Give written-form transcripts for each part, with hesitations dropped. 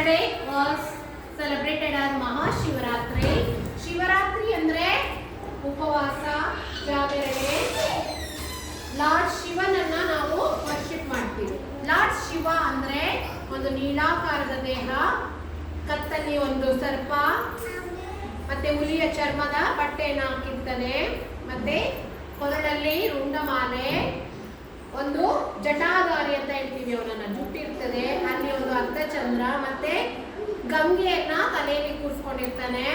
Yesterday was celebrated as Mahashivratri. Shivaratri ಅಂದ್ರೆ ಉಪವಾಸ, ಜಾಗರಣೆ. ಲಾರ್ಡ್ ಶಿವನನ್ನ ನಾವು ವರ್ಷಿಪ್ ಮಾಡ್ತೀವಿ. ಲಾರ್ಡ್ ಶಿವ ಅಂದ್ರೆ ಒಂದು ನೀಲಾಕಾರದ ದೇಹ, ಕತ್ತಲ್ಲಿ ಒಂದು ಸರ್ಪ, ಮತ್ತೆ ಹುಲಿಯ ಚರ್ಮದ ಬಟ್ಟೆಯನ್ನು ಹಾಕಿರ್ತಾನೆ, ಮತ್ತೆ ಕೊರಳಲ್ಲಿ ರುಂಡಮಾಲೆ, ಒಂದು ಜಟಾಧಾರಿ ಅಂತ ಹೇಳ್ತೀವಿ, ಅವನನ್ನ ಜುಟ್ಟಿರ್ತದೆ, ಅಲ್ಲಿ ಒಂದು ಅರ್ಧಚಂದ್ರ, ಮತ್ತೆ ಗಂಗೆಯನ್ನ ತಲೆಯಲ್ಲಿ ಕೂರಿಸ್ಕೊಂಡಿರ್ತಾನೆ,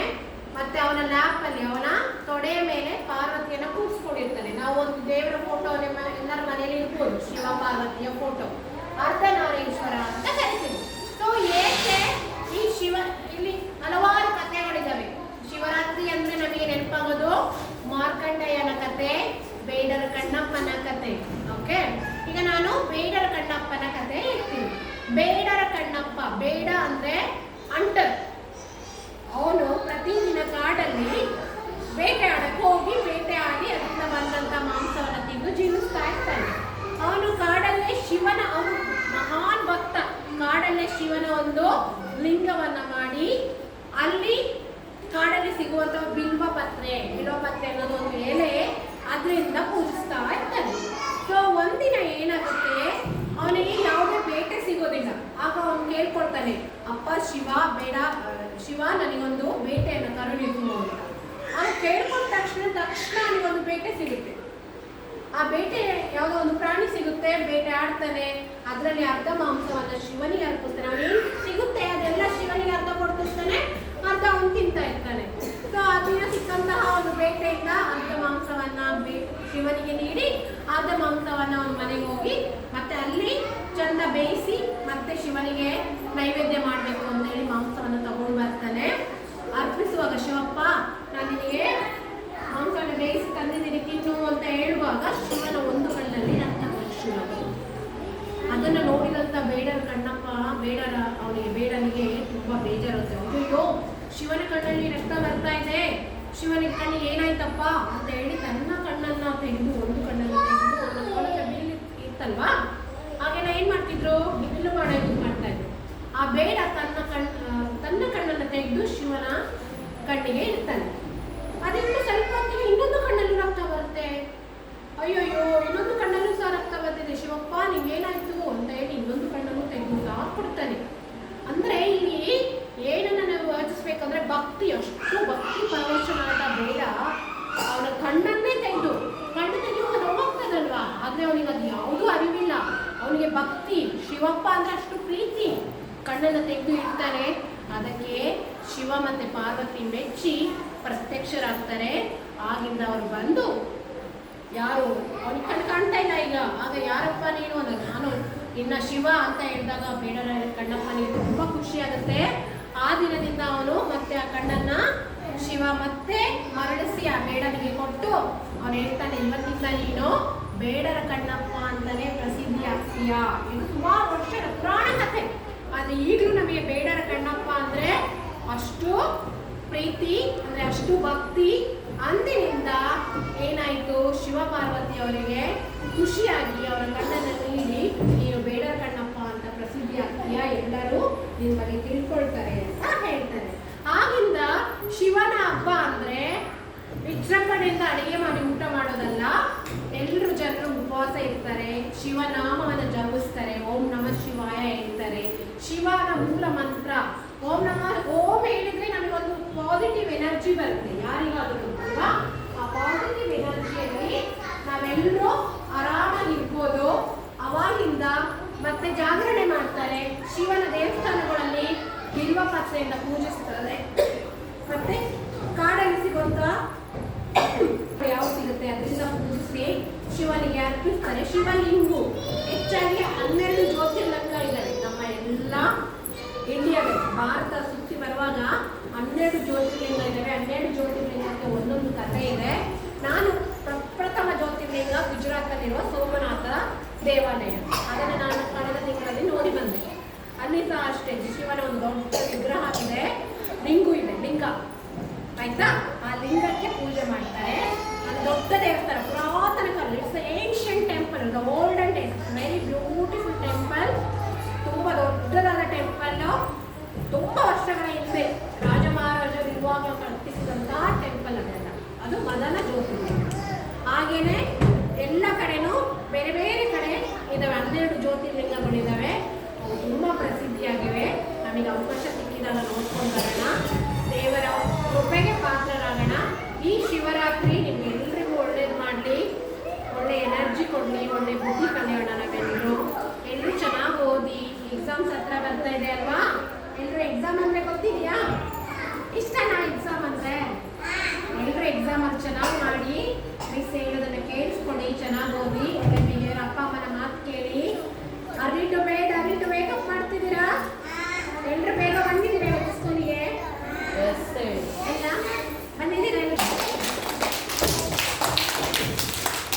ಮತ್ತೆ ಅವನ ಲ್ಯಾಪ್ ಅಲ್ಲಿ ಅವನ ತೊಡೆಯ ಮೇಲೆ ಪಾರ್ವತಿಯನ್ನ ಕೂರಿಸ್ಕೊಂಡಿರ್ತಾನೆ. ನಾವು ಒಂದು ದೇವರ ಫೋಟೋ ಎಲ್ಲರ ಮನೆಯಲ್ಲಿ ಇರ್ಬೋದು, ಶಿವ ಪಾರ್ವತಿಯ ಫೋಟೋ, ಅರ್ಧನಾರೀಶ್ವರ ಅಂತ ಕರಿತೀವಿ. ಸೊ ಏಕೆ ಈ ಶಿವ, ಇಲ್ಲಿ ಹಲವಾರು ಕಥೆಗಳಿದ್ದಾವೆ. ಶಿವರಾತ್ರಿ ಅಂದ್ರೆ ನಮಗೆ ನೆನಪಾಗೋದು ಮಾರ್ಕಂಡೇಯನ ಕತೆ, ಬೇಡರ ಕಣ್ಣಪ್ಪನ ಕತೆ. ಓಕೆ, ಈಗ ನಾನು ಬೇಡರ ಕಣ್ಣಪ್ಪನ ಕತೆ ಹೇಳ್ತೀನಿ. ಬೇಡರ ಕಣ್ಣಪ್ಪ, ಬೇಡ ಅಂದ್ರೆ ಅಂಟರ್. ಅವನು ಪ್ರತಿದಿನ ಕಾಡಲ್ಲಿ ಬೇಟೆಯಾಡಕ್ಕೆ ಹೋಗಿ ಬೇಟೆಯಾಡಿ ಅದರಿಂದ ಬಂದಂತ ಮಾಂಸವನ್ನು ತಿಂದು ಜೀವಿಸ್ತಾ ಇರ್ತಾನೆ. ಅವನು ಕಾಡಲ್ಲೇ ಶಿವನ, ಅವನು ಮಹಾನ್ ಭಕ್ತ, ಕಾಡಲ್ಲೇ ಶಿವನ ಒಂದು ಲಿಂಗವನ್ನ ಮಾಡಿ ಅಲ್ಲಿ ಕಾಡಲ್ಲಿ ಸಿಗುವಂತಹ ಬಿಲ್ವಪತ್ರೆ ಅನ್ನೋದು ಒಂದು ಎಲೆ, ಅದರಿಂದ ಪೂಜಿಸ್ತಾ ಇರ್ತಾನೆ. ಸೊ ಒಂದಿನ ಏನಾಗುತ್ತೆ, ಅವನಿಗೆ ಯಾವುದೇ ಬೇಟೆ ಸಿಗೋದಿಲ್ಲ. ಆಗ ಅವನು ಕೇಳ್ಕೊಳ್ತಾನೆ, ಅಪ್ಪ ಶಿವ, ಬೇಡ ಶಿವ, ನನಗೊಂದು ಬೇಟೆಯನ್ನು ಕರುಣಿಸು ಅಂತ. ಅವನು ಕೇಳ್ಕೊಂಡ ತಕ್ಷಣ ಅವನಿಗೊಂದು ಬೇಟೆ ಸಿಗುತ್ತೆ. ಆ ಬೇಟೆ ಯಾವುದೋ ಒಂದು ಪ್ರಾಣಿ ಸಿಗುತ್ತೆ, ಬೇಟೆ ಆಡ್ತಾನೆ, ಅದರಲ್ಲಿ ಅರ್ಧ ಮಾಂಸವನ್ನ ಶಿವನಿಗೆ ಅರ್ಪಿಸ್ತಾನೆ. ಅವನೇನು ಸಿಗುತ್ತೆ ಅದೆಲ್ಲ ಶಿವನಿಗೆ ಅರ್ಧ ಕೊಡ್ತಿರ್ತಾನೆ, ಅರ್ಧ ಅವನು ತಿಂತಾ ಇರ್ತಾನೆ. ಸೊ ಅದನ್ನ ಸಿಕ್ಕಂತಹ ಒಂದು ಬೇಟೆಯಿಂದ ಅರ್ಧ ಮಾಂಸವನ್ನ ಶಿವನಿಗೆ ನೀಡಿ ಅರ್ಧ ಮಾಂಸವನ್ನ ಅವನ ಮನೆಗೆ ಹೋಗಿ ಮತ್ತೆ ಅಲ್ಲಿ ಚಂದ ಬೇಯಿಸಿ ಮತ್ತೆ ಶಿವನಿಗೆ ನೈವೇದ್ಯ ಮಾಡಬೇಕು ಅಂತ ಹೇಳಿ ಮಾಂಸವನ್ನು ತಗೊಂಡು ಬರ್ತಾನೆ. ಅರ್ಪಿಸುವಾಗ, ಶಿವಪ್ಪ ನಾನು ನಿನಗೆ ಮಾಂಸವನ್ನು ಬೇಯಿಸಿ ತಂದಿದ್ದೀನಿ ತಿನ್ನು ಅಂತ ಹೇಳುವಾಗ ಶಿವನ ಒಂದು ಕಣ್ಣಲ್ಲಿ ರಕ್ತ ಶುರು. ಅದನ್ನು ನೋಡಿದಂತ ಬೇಡರ ಕಣ್ಣಪ್ಪ, ಬೇಡನಿಗೆ ತುಂಬಾ ಬೇಜಾರುತ್ತೆ. ಅಯ್ಯೋ, ಶಿವನ ಕಣ್ಣಲ್ಲಿ ರಕ್ತ ಬರ್ತಾ ಇದೆ, ಶಿವನ ಕಣ್ಣಿಗೆ ಏನಾಯ್ತಪ್ಪ ಅಂತ ಹೇಳಿ ತನ್ನ ಕಣ್ಣನ್ನ ತೆಗೆದು, ಒಂದು ಕಣ್ಣನ್ನು ತೆಗೆದು ಬಿಲ್ ಇತ್ತಲ್ವಾ, ಹಾಗೆಲ್ಲ ಏನ್ ಮಾಡ್ತಿದ್ರು, ಬಿಲ್ಲು ಮಾಡೋದು ಮಾಡ್ತಾ ಇದ್ರು. ಆ ಬೇಡ ತನ್ನ ಕಣ್ಣನ್ನು ತೆಗೆದು ಶಿವನ ಕಣ್ಣಿಗೆ ಇಡ್ತಾನೆ. ಅದರಿಂದ ಸ್ವಲ್ಪ ಹೊತ್ತಿಗೆ ಇನ್ನೊಂದು ಕಣ್ಣಲ್ಲೂ ರಕ್ತ ಬರುತ್ತೆ. ಅಯ್ಯೋಯ್ಯೋ, ಇನ್ನೊಂದು ಕಣ್ಣಲ್ಲೂ ಸಹ ರಕ್ತ ಬರ್ತಿದೆ, ಶಿವಪ್ಪ ನಿಮ್ಗೇನಾಯ್ತು ಅಂತ ಹೇಳಿ ಇನ್ನೊಂದು ಕಣ್ಣನ್ನು ತೆಗೆದು ಸಹ ಕೊಡ್ತಾನೆ. ಅಂದ್ರೆ ಇಲ್ಲಿ ಏನನ್ನ ನಾವು ಯೋಚಿಸ್ಬೇಕಂದ್ರೆ ಭಕ್ತಿ, ಅಷ್ಟು ಭಕ್ತಿ ಪರವಶನಾದ ಬೇಡ ಅವನ ಕಣ್ಣನ್ನೇ ತೆಗೆದು, ಕಣ್ಣು ತೆಗೆಯುವಾಗ ನೋವಾಗ್ತದಲ್ವಾ, ಆದ್ರೆ ಅವನಿಗೆ ಅದು ಯಾವುದೂ ಅರಿವಿಲ್ಲ. ಅವನಿಗೆ ಭಕ್ತಿ, ಶಿವಪ್ಪ ಅಂದ್ರೆ ಅಷ್ಟು ಪ್ರೀತಿ, ಕಣ್ಣನ್ನು ತೆಗೆದು ಇಡ್ತಾನೆ. ಅದಕ್ಕೆ ಶಿವ ಮತ್ತೆ ಪಾರ್ವತಿ ಮೆಚ್ಚಿ ಪ್ರತ್ಯಕ್ಷರಾಗ್ತಾರೆ. ಆಗಿಂದ ಅವರು ಬಂದು, ಯಾರು ಅವನಿಗೆ ಕಣ್ಣು ಕಾಣ್ತಾ ಇಲ್ಲ ಈಗ, ಆಗ ಯಾರಪ್ಪ ನೀನು ಅಂದ್ರೆ ನಾನು ಇನ್ನ ಶಿವ ಅಂತ ಹೇಳಿದಾಗ ಬೇಡರ ಕಣ್ಣಪ್ಪನಿಗೆ ತುಂಬಾ ಖುಷಿ ಆಗುತ್ತೆ. ಆ ದಿನದಿಂದ ಅವನು ಮತ್ತೆ ಆ ಕಣ್ಣನ್ನ ಶಿವ ಮತ್ತೆ ಮರಳಿಸಿ ಆ ಬೇಡನಿಗೆ ಕೊಟ್ಟು ಅವನು ಹೇಳ್ತಾನೆ, ಇವತ್ತಿಂದ ನೀನು ಬೇಡರ ಕಣ್ಣಪ್ಪ ಅಂತಾನೆ ಪ್ರಸಿದ್ಧಿ ಆಗ್ತೀಯ. ಇದು ಸುಮಾರು ವರ್ಷದ ಪುರಾಣ ಕಥೆ. ಆದ್ರೆ ಈಗಲೂ ನಮಗೆ ಬೇಡರ ಕಣ್ಣಪ್ಪ ಅಂದ್ರೆ ಅಷ್ಟು ಪ್ರೀತಿ, ಅಂದ್ರೆ ಅಷ್ಟು ಭಕ್ತಿ. ಅಂದಿನಿಂದ ಏನಾಯ್ತು, ಶಿವ ಪಾರ್ವತಿ ಅವರಿಗೆ ಖುಷಿಯಾಗಿ ಅವರ ಕಣ್ಣನ್ನು ನೀಡಿ ನೀನು ಬೇಡರ ಕಣ್ಣಪ್ಪ ಅಂತ ಪ್ರಸಿದ್ಧಿ ಆಗ್ತೀಯ, ಎಲ್ಲರೂ ನಿನ್ನ ಬಗ್ಗೆ ತಿಳ್ಕೊಳ್ತಾರೆ ಅಂತ ಹೇಳ್ತಾರೆ. ಆಗಿಂದ ಶಿವನ ಹಬ್ಬ ಅಂದ್ರೆ ವಿಜೃಂಭಣೆಯಿಂದ ಅಡಿಗೆ ಮಾಡಿ ಊಟ ಮಾಡೋದಲ್ಲ, ಎಲ್ಲರೂ ಜನರು ಉಪವಾಸ ಇರ್ತಾರೆ, ಶಿವನಾಮವನ್ನು ಜಪಿಸ್ತಾರೆ, ಓಂ ನಮಃ ಶಿವಾಯ ಹೇಳ್ತಾರೆ. ಶಿವನ ಮೂಲ ಮಂತ್ರ ಓಂ ಹೇಳಿದ್ರೆ ನಮಗೊಂದು ಪಾಸಿಟಿವ್ ಎನರ್ಜಿ ಬರುತ್ತೆ. ಯಾರಿಗಾದರೂ ಅಲ್ವಾ, ಆ ಪಾಸಿಟಿವ್ ಎನರ್ಜಿಯಲ್ಲಿ ನಾವೆಲ್ಲರೂ ಆರಾಮಾಗಿರ್ಬೋದು. ಅವಾಗಿಂದ ಮತ್ತೆ ಜಾಗರಣೆ ಮಾಡ್ತಾರೆ. ಶಿವನ ದೇವಸ್ಥಾನಗಳಲ್ಲಿ ಬಿಲ್ವಪತ್ರೆಯಿಂದ ಪೂಜಿಸ್ತಾರೆ. ಮತ್ತೆ ಕಾಡಲ್ಲಿ ಸಿಗುವಂತ ಯಾವ ಸಿಗುತ್ತೆ ಅದರಿಂದ ಪೂಜಿಸಿ ಶಿವನಿಗೆ ಅರ್ಪಿಸ್ತಾರೆ. ಶಿವಲಿಂಗು ಹೆಚ್ಚಾಗಿ 12 ಜ್ಯೋತಿರ್ಲಿಂಗ ಇದ್ದಾರೆ ನಮ್ಮ ಎಲ್ಲ ಇಂಡಿಯಾದಲ್ಲಿ. ಭಾರತ ಸುತ್ತಿ ಬರುವಾಗ 12 ಜ್ಯೋತಿರ್ಲಿಂಗ ಇದ್ದಾವೆ. 12 ಜ್ಯೋತಿರ್ಲಿಂಗಕ್ಕೆ ಒಂದೊಂದು ಕಥೆ ಇದೆ. ನಾನು ಪ್ರಥಮ ಜ್ಯೋತಿರ್ಲಿಂಗ ಗುಜರಾತಲ್ಲಿರುವ ಸೋಮನಾಥ ದೇವಾಲಯ, ಅದನ್ನು ನಾನು ಕಳೆದ ತಿಂಗಳಲ್ಲಿ ನೋಡಿ ಬಂದೆ. ಅಲ್ಲಿ ಸಹ ಅಷ್ಟೇ ಶಿವನ ಒಂದು ದೊಡ್ಡ ವಿಗ್ರಹ ಇದೆ, ಲಿಂಗು ಇದೆ, ಲಿಂಗ ಆಯ್ತಾ. ಆ ಲಿಂಗಕ್ಕೆ ಪೂಜೆ ಮಾಡ್ತಾರೆ. ಅದು ದೊಡ್ಡ ದೇವಸ್ಥಾನ, ಪುರಾತನ ಕಾಲ. It's ancient temple, the olden days, very beautiful temple, ತುಂಬಾ ದೊಡ್ಡದಾದ ಟೆಂಪಲ್. ಒಳ್ಳೆ ಬುದ್ಧಿ ಕಲಿಯೋಣ ನಾವೆಲ್ಲರೂ. ಎಲ್ಲರೂ ಚೆನ್ನಾಗಿ ಓದಿ, ಎಕ್ಸಾಮ್ಸ್ ಹತ್ರ ಬರ್ತಾ ಇದೆ ಅಲ್ವಾ? ಎಲ್ಲರೂ ಎಕ್ಸಾಮ್ ಅಂದರೆ ಗೊತ್ತಿದೆಯಾ? ಇಷ್ಟನಾ ಎಕ್ಸಾಮ್ ಅಂದರೆ? ಎಲ್ಲರೂ ಎಕ್ಸಾಮಲ್ಲಿ ಚೆನ್ನಾಗಿ ಮಾಡಿ, ಮಿಸ್ ಹೇಳೋದನ್ನು ಕೇಳಿಸ್ಕೊಂಡು ಚೆನ್ನಾಗಿ ಓದಿ.